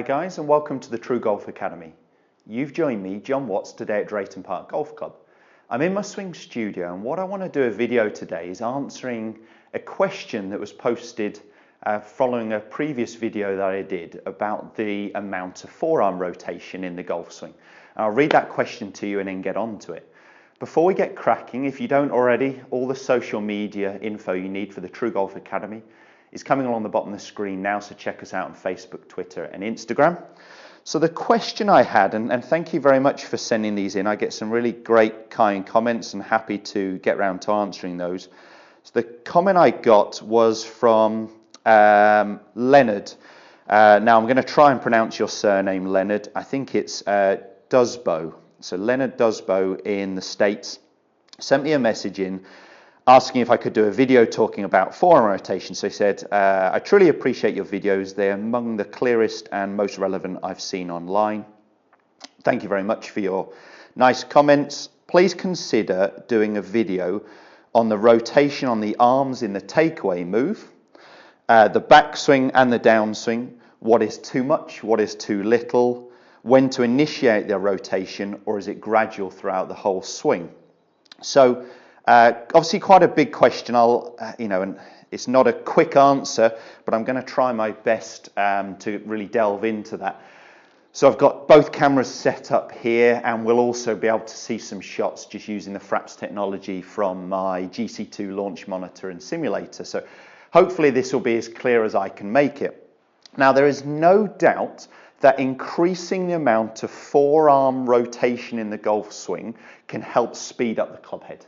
Hi guys, and welcome to the TruGolf Academy. You've joined me, Jon Watts, today at Drayton Park Golf Club. I'm in my swing studio, and what I want to do a video today is answering a question that was posted following a previous video that I did about the amount of forearm rotation in the golf swing. And I'll read that question to you and then get on to it. Before we get cracking, if you don't already, all the social media info you need for the TruGolf Academy is coming along the bottom of the screen now, so check us out on Facebook, Twitter and Instagram. So the question I had, and thank you very much for sending these in, I get some really great kind comments and happy to get around to answering those. So the comment I got was from Leonard. Now I'm going to try and pronounce your surname, Leonard. I think it's Dusbo. So Leonard Dusbo in the States sent me a message in asking if I could do a video talking about forearm rotation. So he said, I truly appreciate your videos. They're among the clearest and most relevant I've seen online. Thank you very much for your nice comments. Please consider doing a video on the rotation on the arms in the takeaway move, the backswing and the downswing, what is too much, what is too little, when to initiate the rotation, or is it gradual throughout the whole swing? So obviously quite a big question. And it's not a quick answer, but I'm going to try my best to really delve into that. So I've got both cameras set up here, and we'll also be able to see some shots just using the Fraps technology from my GC2 launch monitor and simulator. So hopefully this will be as clear as I can make it. Now, there is no doubt that increasing the amount of forearm rotation in the golf swing can help speed up the club head.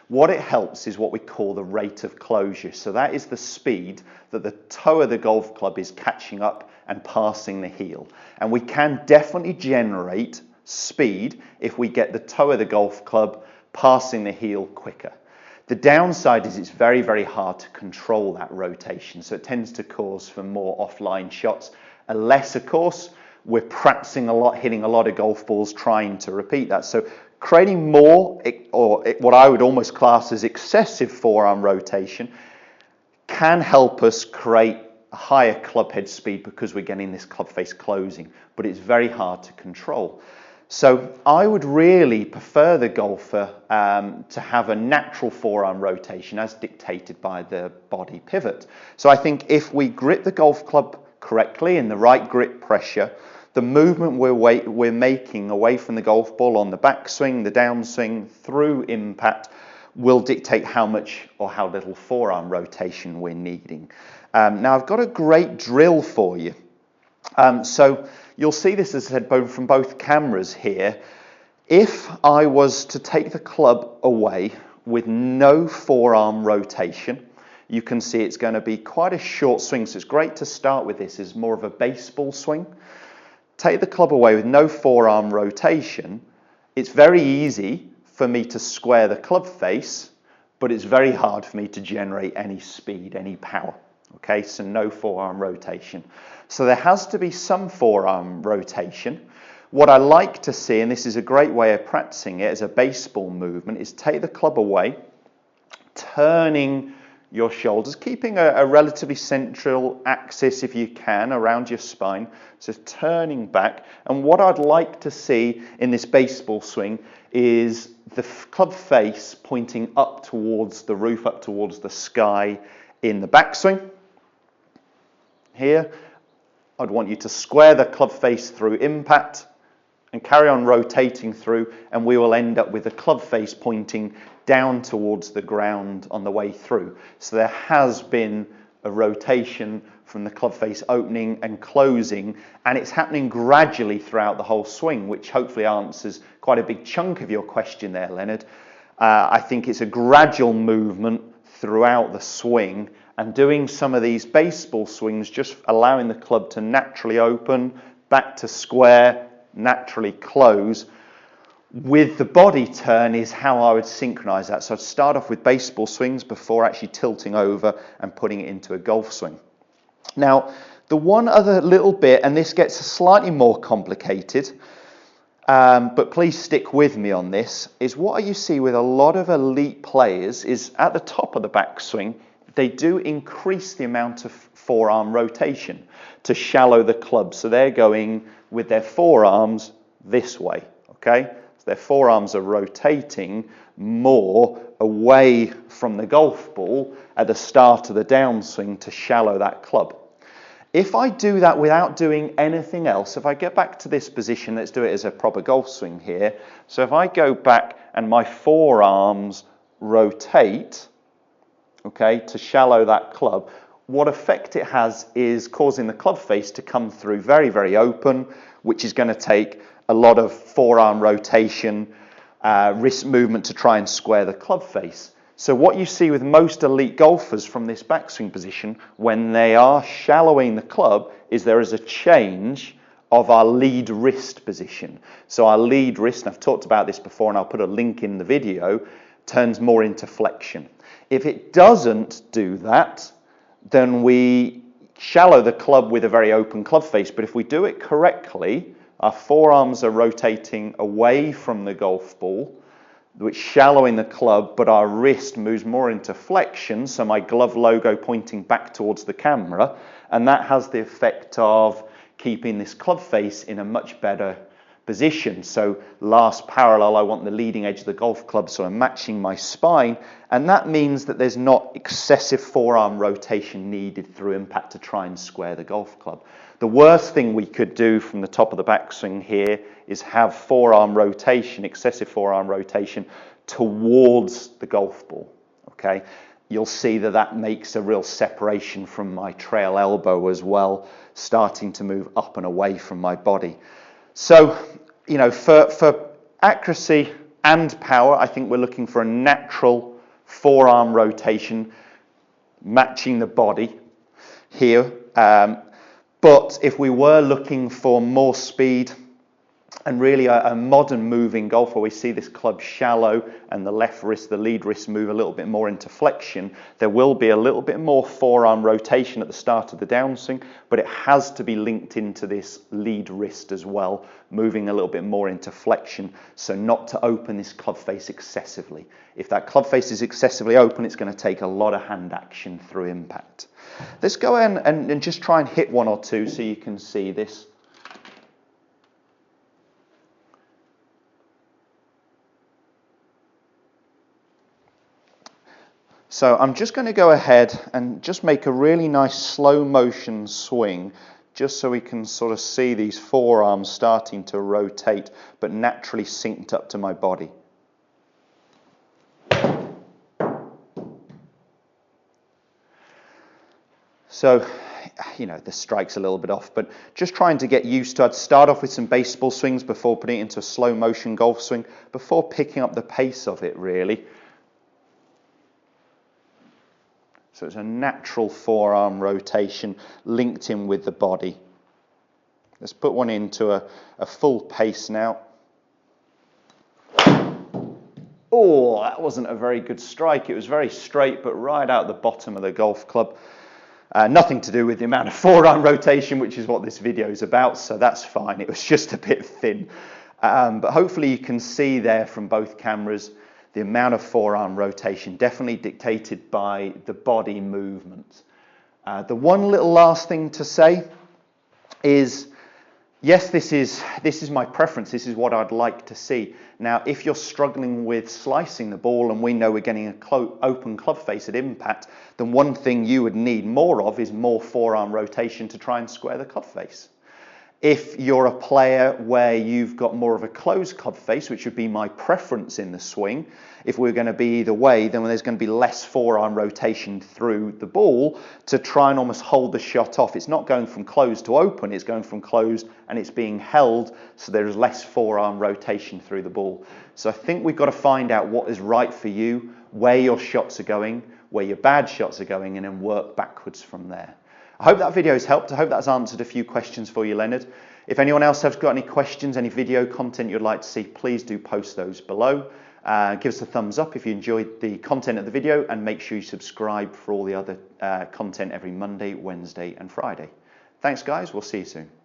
What it helps is what we call the rate of closure. So that is the speed that the toe of the golf club is catching up and passing the heel. And we can definitely generate speed if we get the toe of the golf club passing the heel quicker. The downside is it's very, very hard to control that rotation. So it tends to cause for more offline shots. Unless, of course, we're practicing a lot, hitting a lot of golf balls, trying to repeat that. So creating more, or what I would almost class as excessive forearm rotation, can help us create a higher club head speed because we're getting this club face closing, but it's very hard to control. So I would really prefer the golfer to have a natural forearm rotation as dictated by the body pivot. So I think if we grip the golf club correctly in the right grip pressure, the movement we're making away from the golf ball on the backswing, the downswing, through impact will dictate how much or how little forearm rotation we're needing. Now I've got a great drill for you. So you'll see this, as I said, from both cameras here. If I was to take the club away with no forearm rotation, you can see it's going to be quite a short swing. So it's great to start with this as more of a baseball swing. Take the club away with no forearm rotation. It's very easy for me to square the club face, but it's very hard for me to generate any speed, any power. Okay, so no forearm rotation. So there has to be some forearm rotation. What I like to see, and this is a great way of practicing it as a baseball movement, is take the club away, turning your shoulders, keeping a relatively central axis if you can around your spine, so turning back. And what I'd like to see in this baseball swing is the club face pointing up towards the roof, up towards the sky in the backswing. Here, I'd want you to square the club face through impact and carry on rotating through, and we will end up with the club face pointing down towards the ground on the way through. So there has been a rotation from the club face opening and closing, and it's happening gradually throughout the whole swing, which hopefully answers quite a big chunk of your question there, Leonard. I think it's a gradual movement throughout the swing, and doing some of these baseball swings, just allowing the club to naturally open, back to square, naturally close, with the body turn is how I would synchronize that. So I'd start off with baseball swings before actually tilting over and putting it into a golf swing. Now, the one other little bit, and this gets slightly more complicated, but please stick with me on this, is what you see with a lot of elite players is at the top of the backswing, they do increase the amount of forearm rotation to shallow the club. So they're going with their forearms this way, okay? So their forearms are rotating more away from the golf ball at the start of the downswing to shallow that club. If I do that without doing anything else, if I get back to this position, let's do it as a proper golf swing here. So if I go back and my forearms rotate, okay, to shallow that club, what effect it has is causing the club face to come through very, very open, which is going to take a lot of forearm rotation, wrist movement to try and square the club face. So what you see with most elite golfers from this backswing position, when they are shallowing the club, is there is a change of our lead wrist position. So our lead wrist, and I've talked about this before and I'll put a link in the video, turns more into flexion. If it doesn't do that, then we shallow the club with a very open club face. But if we do it correctly, our forearms are rotating away from the golf ball, which shallowing the club, but our wrist moves more into flexion, so my glove logo pointing back towards the camera, and that has the effect of keeping this club face in a much better position. So last parallel, I want the leading edge of the golf club, so I'm matching my spine, and that means that there's not excessive forearm rotation needed through impact to try and square the golf club. The worst thing we could do from the top of the backswing here is have forearm rotation, excessive forearm rotation towards the golf ball, okay? You'll see that that makes a real separation from my trail elbow as well, starting to move up and away from my body. So, you know, for accuracy and power, I think we're looking for a natural forearm rotation matching the body here. But if we were looking for more speed and really a modern moving golf where we see this club shallow and the left wrist, the lead wrist move a little bit more into flexion, there will be a little bit more forearm rotation at the start of the downswing, but it has to be linked into this lead wrist as well, moving a little bit more into flexion, so not to open this club face excessively. If that club face is excessively open, it's going to take a lot of hand action through impact. Let's go in and just try and hit one or two so you can see this. So I'm just going to go ahead and just make a really nice slow motion swing, just so we can sort of see these forearms starting to rotate, but naturally synced up to my body. So, you know, the strike's a little bit off, but just trying to get used to it. I'd start off with some baseball swings before putting it into a slow motion golf swing, before picking up the pace of it, really. So it's a natural forearm rotation linked in with the body. Let's put one into a full pace now. Oh, that wasn't a very good strike. It was very straight, but right out the bottom of the golf club. Nothing to do with the amount of forearm rotation, which is what this video is about, so that's fine. It was just a bit thin. But hopefully you can see there from both cameras the amount of forearm rotation, definitely dictated by the body movement. The one little last thing to say is, yes, this is my preference. This is what I'd like to see. Now, if you're struggling with slicing the ball, and we know we're getting an open club face at impact, then one thing you would need more of is more forearm rotation to try and square the club face. If you're a player where you've got more of a closed club face, which would be my preference in the swing, if we're going to be either way, then there's going to be less forearm rotation through the ball to try and almost hold the shot off. It's not going from closed to open, it's going from closed and it's being held, so there's less forearm rotation through the ball. So I think we've got to find out what is right for you, where your shots are going, where your bad shots are going, and then work backwards from there. I hope that video has helped. I hope that's answered a few questions for you, Leonard. If anyone else has got any questions, any video content you'd like to see, please do post those below. Give us a thumbs up if you enjoyed the content of the video, and make sure you subscribe for all the other content every Monday, Wednesday and Friday. Thanks guys, we'll see you soon.